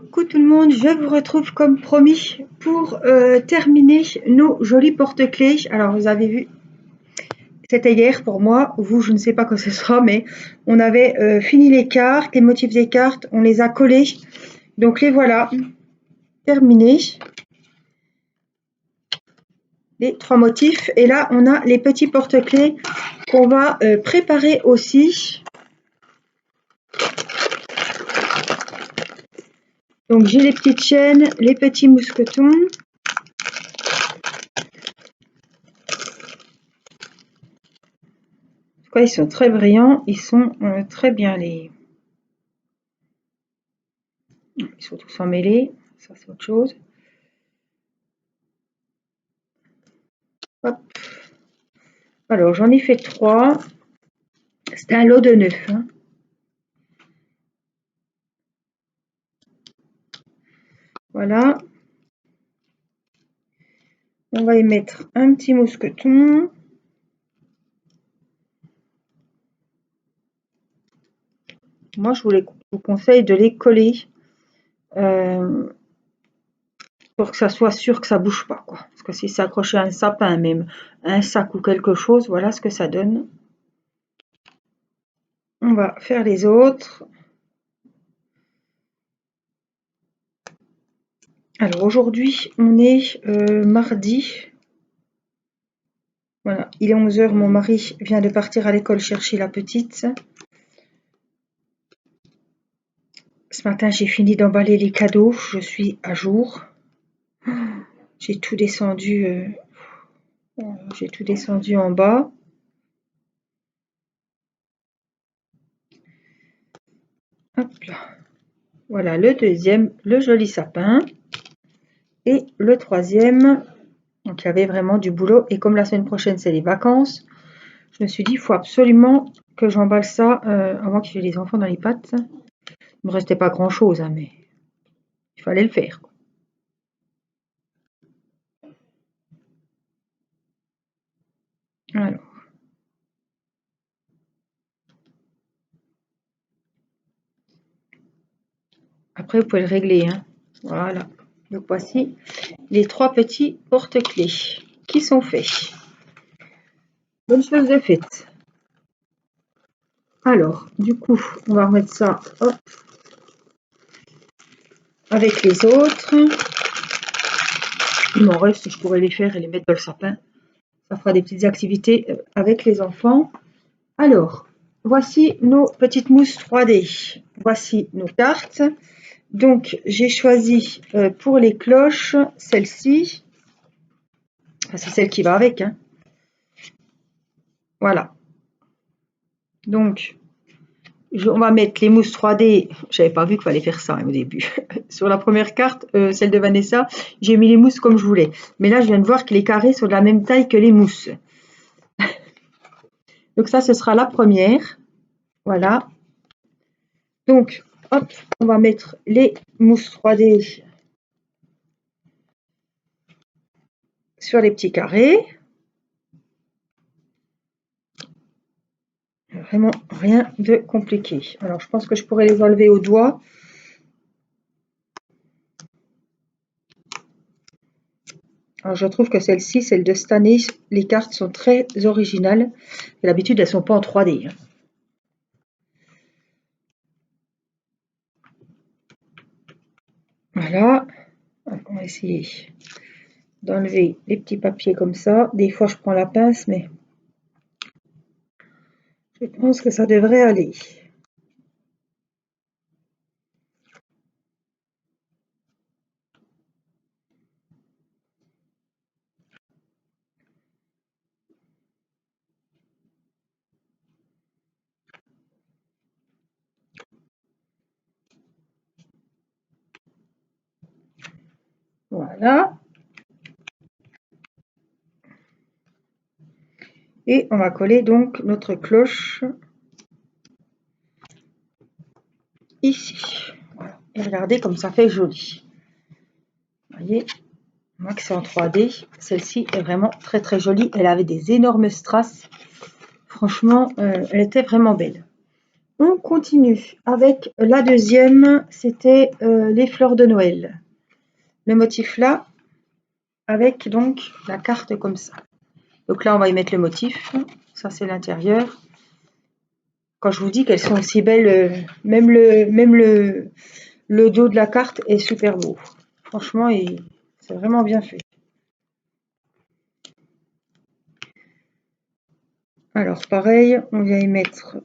Coucou tout le monde, je vous retrouve comme promis pour terminer nos jolis porte-clés. Alors vous avez vu, c'était hier pour moi, vous je ne sais pas quoi ce sera, mais on avait fini les cartes, les motifs des cartes, on les a collés. Donc les voilà, terminés. Les trois motifs. Et là on a les petits porte-clés qu'on va préparer aussi. Donc j'ai les petites chaînes, les petits mousquetons. Ils sont très brillants, ils sont très bien les... Ils sont tous emmêlés, ça c'est autre chose. Hop. Alors j'en ai fait 3. C'est un lot de 9. Hein. Voilà. On va y mettre un petit mousqueton. Moi je vous conseille de les coller pour que ça soit sûr que ça bouge pas, quoi. Parce que si c'est accroché à un sapin, même un sac ou quelque chose, voilà ce que ça donne. On va faire les autres. Alors aujourd'hui, on est mardi. Voilà, il est 11h, mon mari vient de partir à l'école chercher la petite. Ce matin, j'ai fini d'emballer les cadeaux, je suis à jour. J'ai tout descendu en bas. Hop là. Voilà le deuxième, le joli sapin. Et le troisième, donc il y avait vraiment du boulot. Et comme la semaine prochaine, c'est les vacances, je me suis dit, il faut absolument que j'emballe ça avant qu'il y ait les enfants dans les pattes. Il ne me restait pas grand-chose, hein, mais il fallait le faire, quoi. Alors. Après, vous pouvez le régler, hein. Voilà. Donc voici les 3 petits porte-clés qui sont faits. Bonne chose de faite. Alors, du coup, on va remettre ça, hop, avec les autres. Il m'en reste, je pourrais les faire et les mettre dans le sapin. Ça fera des petites activités avec les enfants. Alors, voici nos petites mousses 3D. Voici nos cartes. Donc, j'ai choisi pour les cloches, celle-ci. Enfin, c'est celle qui va avec, hein. Voilà. Donc, on va mettre les mousses 3D. J'avais pas vu qu'il fallait faire ça, hein, au début. Sur la première carte, celle de Vanessa, j'ai mis les mousses comme je voulais. Mais là, je viens de voir que les carrés sont de la même taille que les mousses. Donc ça, ce sera la première. Voilà. Donc, hop, on va mettre les mousses 3D sur les petits carrés. Vraiment rien de compliqué. Alors, je pense que je pourrais les enlever au doigt. Alors, je trouve que celle-ci, celle de cette année, les cartes sont très originales. Et d'habitude, elles ne sont pas en 3D. Hein. Voilà. On va essayer d'enlever les petits papiers comme ça. Des fois, je prends la pince, mais je pense que ça devrait aller. Voilà. Et on va coller donc notre cloche ici. Voilà. Et regardez comme ça fait joli. Vous voyez, moi que c'est en 3D, celle-ci est vraiment très très jolie. Elle avait des énormes strass. Franchement, elle était vraiment belle. On continue avec la deuxième, c'était les fleurs de Noël. Le motif là, avec donc la carte comme ça. Donc là, on va y mettre le motif. Ça, c'est l'intérieur. Quand je vous dis qu'elles sont aussi belles, même le dos de la carte est super beau. Franchement, c'est vraiment bien fait. Alors, pareil, on vient y mettre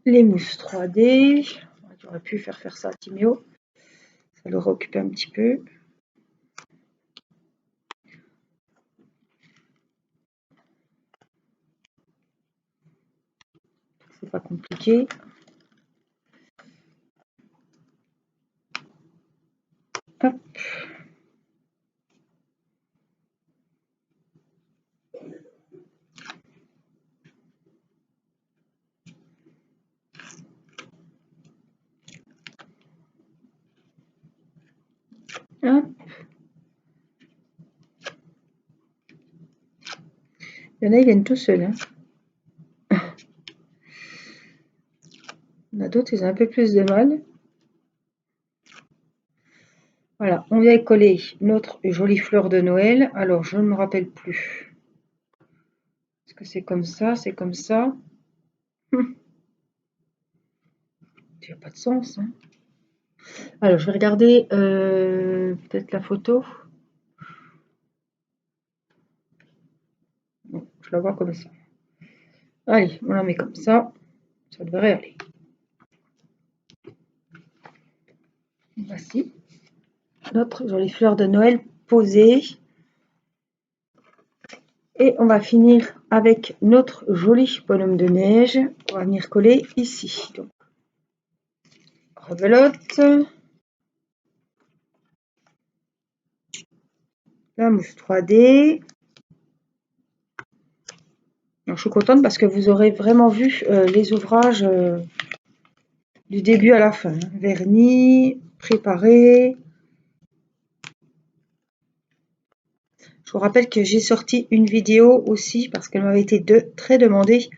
les mousses 3D. J'aurais pu faire ça à Timéo. Ça l'aurait occupé un petit peu. C'est pas compliqué. Hop. Hop. Il y en a, ils viennent tout seuls. Hein. Il y en a d'autres, ils ont un peu plus de mal. Voilà, on vient coller notre jolie fleur de Noël. Alors, je ne me rappelle plus. Est-ce que c'est comme ça? C'est comme ça? Ça n'a pas de sens. Hein. Alors, je vais regarder peut-être la photo. Bon, je la vois comme ça. Allez, on la met comme ça. Ça devrait aller. Voici notre jolie fleur de Noël posée. Et on va finir avec notre joli bonhomme de neige. On va venir coller ici. Donc, rebelote. La mousse 3D. Alors, je suis contente parce que vous aurez vraiment vu les ouvrages du début à la fin. Hein. Vernis, préparé. Je vous rappelle que j'ai sorti une vidéo aussi parce qu'elle m'avait été très demandée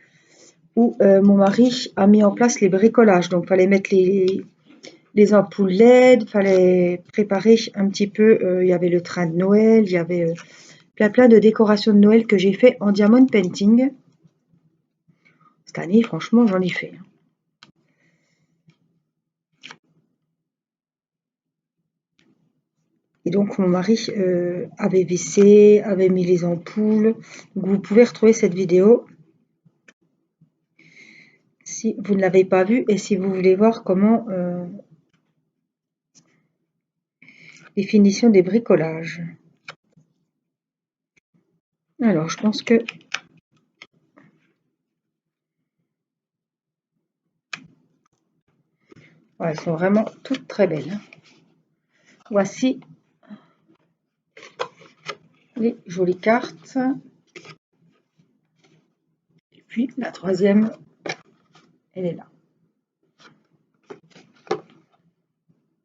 où mon mari a mis en place les bricolages. Donc, il fallait mettre les ampoules LED, il fallait préparer un petit peu. Il y avait le train de Noël, il y avait plein de décorations de Noël que j'ai fait en diamond painting. Cette année, franchement, j'en ai fait. Hein. Et donc, mon mari avait vissé, avait mis les ampoules. Donc, vous pouvez retrouver cette vidéo si vous ne l'avez pas vue et si vous voulez voir comment les finitions des bricolages. Alors, je pense que ouais, elles sont vraiment toutes très belles. Hein. Voici les jolies cartes. Et puis, la troisième, elle est là. Elles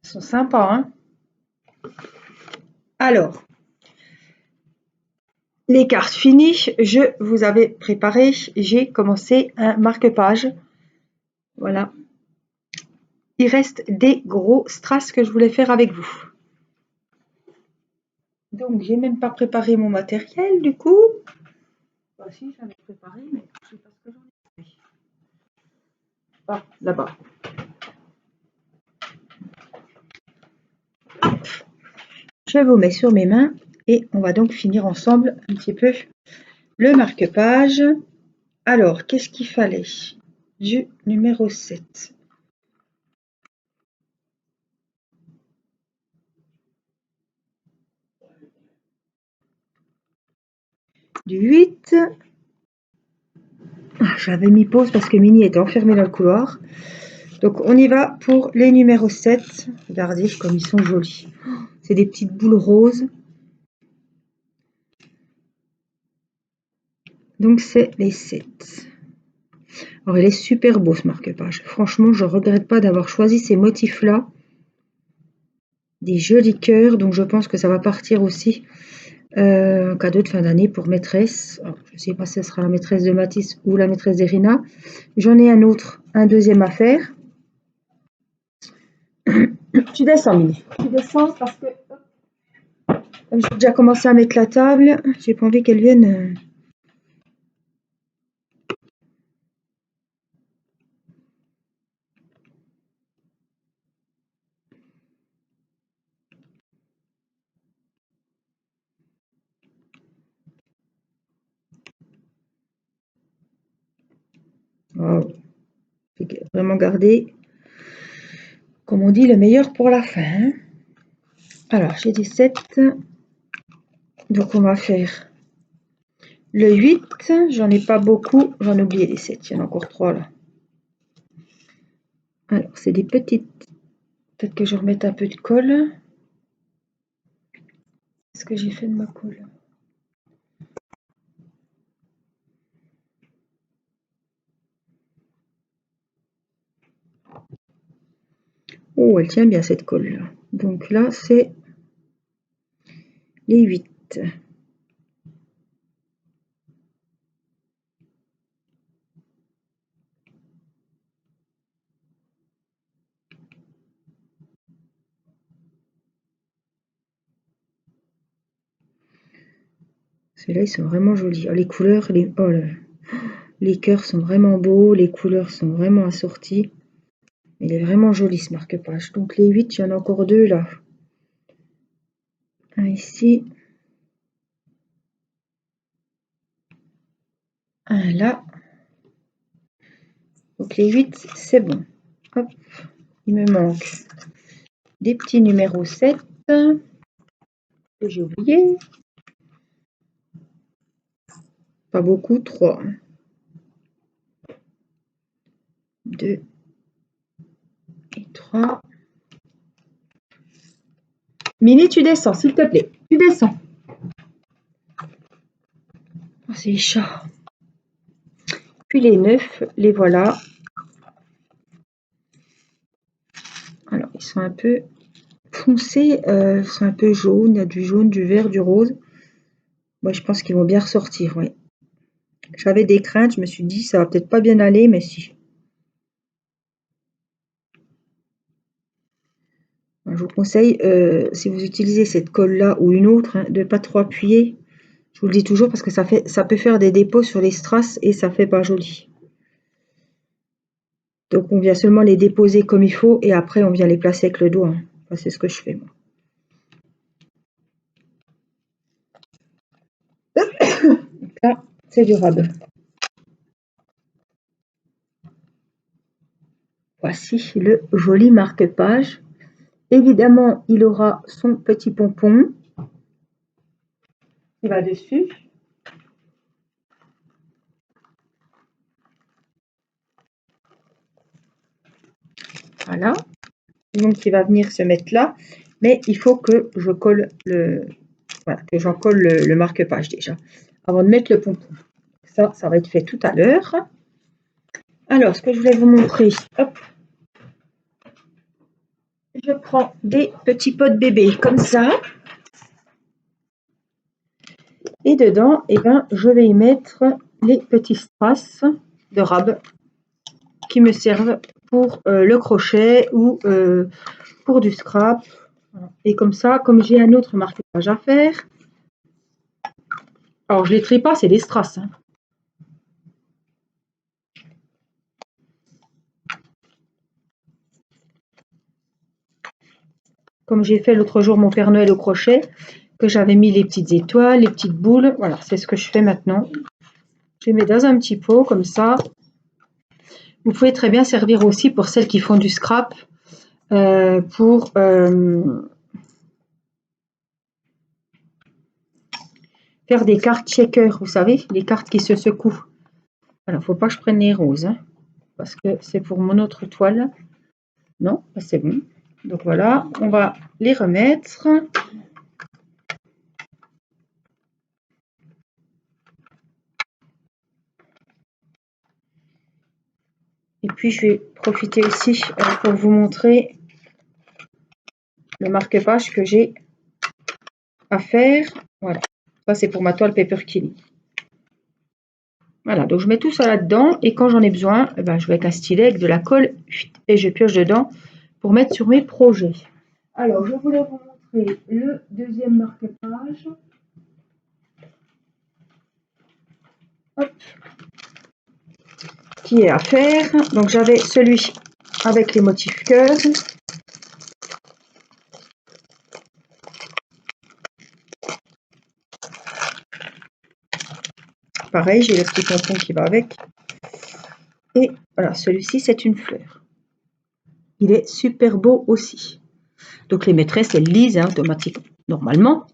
sont sympas, hein? Alors, les cartes finies, je vous avais préparé, j'ai commencé un marque-page. Voilà. Il reste des gros strass que je voulais faire avec vous. Donc, j'ai même pas préparé mon matériel, du coup. Bah, si, j'avais préparé, mais je sais pas ce que j'en ai fait. Ah, là-bas. Je vous mets sur mes mains et on va donc finir ensemble un petit peu le marque-page. Alors, qu'est-ce qu'il fallait? Du numéro 7. Du 8. J'avais mis pause parce que Minnie était enfermée dans le couloir. Donc, on y va pour les numéros 7. Regardez comme ils sont jolis. C'est des petites boules roses. Donc, c'est les 7. Alors, il est super beau ce marque-page. Franchement, je ne regrette pas d'avoir choisi ces motifs-là. Des jolis cœurs. Donc, je pense que ça va partir aussi Cadeau de fin d'année pour maîtresse. Alors, je ne sais pas si ce sera la maîtresse de Mathis ou la maîtresse d'Irina. J'en ai un deuxième à faire. Tu descends, Mini. Tu descends parce que j'ai déjà commencé à mettre la table. J'ai pas envie qu'elle vienne. Wow. Faut vraiment garder, comme on dit, le meilleur pour la fin. Hein. Alors, j'ai dit 7. Donc, on va faire le 8. J'en ai pas beaucoup. J'en ai oublié les 7. Il y en a encore 3 là. Alors, c'est des petites. Peut-être que je remette un peu de colle. Qu'est-ce que j'ai fait de ma colle? Oh, elle tient bien cette colle là. Donc là, c'est les 8. Ceux-là, ils sont vraiment jolis. Oh, les couleurs, les cœurs sont vraiment beaux. Les couleurs sont vraiment assorties. Il est vraiment joli ce marque-page. Donc les 8, il y en a encore 2 là. Un ici. Un là. Donc les 8, c'est bon. Hop. Il me manque des petits numéros 7 que j'ai oublié. Pas beaucoup, 3. 2 et 3. Mini, tu descends, s'il te plaît. Tu descends. Oh, c'est les chats. Puis les 9, les voilà. Alors, ils sont un peu foncés, ils sont un peu jaunes. Il y a du jaune, du vert, du rose. Moi, je pense qu'ils vont bien ressortir, oui. J'avais des craintes, je me suis dit, ça va peut-être pas bien aller, mais si. Je vous conseille, si vous utilisez cette colle-là ou une autre, hein, de ne pas trop appuyer. Je vous le dis toujours parce que ça peut faire des dépôts sur les strass et ça fait pas joli. Donc on vient seulement les déposer comme il faut et après on vient les placer avec le doigt. Hein. Enfin, c'est ce que je fais moi. Donc là, c'est durable. Voici le joli marque-page. Évidemment, il aura son petit pompon qui va dessus. Voilà. Donc, il va venir se mettre là. Mais il faut que je colle que j'en colle le marque-page déjà. Avant de mettre le pompon. Ça va être fait tout à l'heure. Alors, ce que je voulais vous montrer, hop, je prends des petits pots de bébé comme ça. Et dedans, eh ben, je vais y mettre les petits strass de rab qui me servent pour le crochet ou pour du scrap. Et comme ça, comme j'ai un autre marque-page à faire, alors je ne les trie pas, c'est des strass. Hein. Comme j'ai fait l'autre jour mon Père Noël au crochet, que j'avais mis les petites étoiles, les petites boules. Voilà, c'est ce que je fais maintenant. Je les mets dans un petit pot comme ça. Vous pouvez très bien servir aussi pour celles qui font du scrap, pour faire des cartes checker, vous savez, les cartes qui se secouent. Alors, faut pas que je prenne les roses, hein, parce que c'est pour mon autre toile. Non, c'est bon. Donc voilà, on va les remettre. Et puis, je vais profiter aussi pour vous montrer le marque-page que j'ai à faire. Voilà. Ça, c'est pour ma toile Paper Killing. Voilà, donc je mets tout ça là-dedans et quand j'en ai besoin, je vais avec un stylet, avec de la colle et je pioche dedans pour mettre sur mes projets. Alors, je voulais vous montrer le deuxième marque-page. Hop. Qui est à faire. Donc, j'avais celui avec les motifs cœur. Pareil, j'ai le petit pompon qui va avec. Et voilà, celui-ci, c'est une fleur. Il est super beau aussi. Donc, les maîtresses, elles lisent automatiquement, normalement.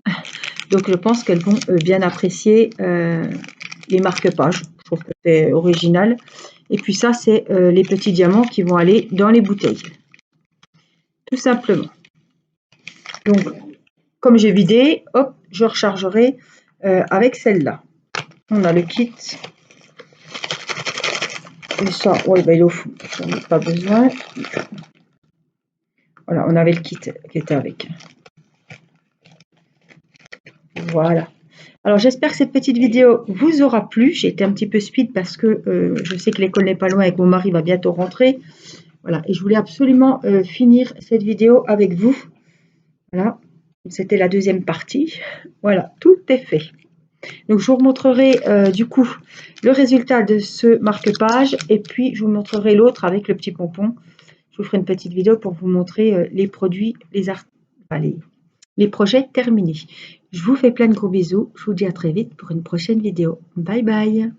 Donc, je pense qu'elles vont bien apprécier les marque-pages. Je trouve que c'est original. Et puis ça, c'est les petits diamants qui vont aller dans les bouteilles. Tout simplement. Donc, comme j'ai vidé, hop, je rechargerai avec celle-là. On a le kit. Et ça, oui, il est au fond. J'en ai pas besoin. Voilà, on avait le kit qui était avec. Voilà. Alors, j'espère que cette petite vidéo vous aura plu. J'ai été un petit peu speed parce que je sais que l'école n'est pas loin et que mon mari va bientôt rentrer. Voilà, et je voulais absolument finir cette vidéo avec vous. Voilà, c'était la deuxième partie. Voilà, tout est fait. Donc, je vous remontrerai du coup le résultat de ce marque-page et puis je vous montrerai l'autre avec le petit pompon. Je vous ferai une petite vidéo pour vous montrer les produits, les projets terminés. Je vous fais plein de gros bisous. Je vous dis à très vite pour une prochaine vidéo. Bye bye.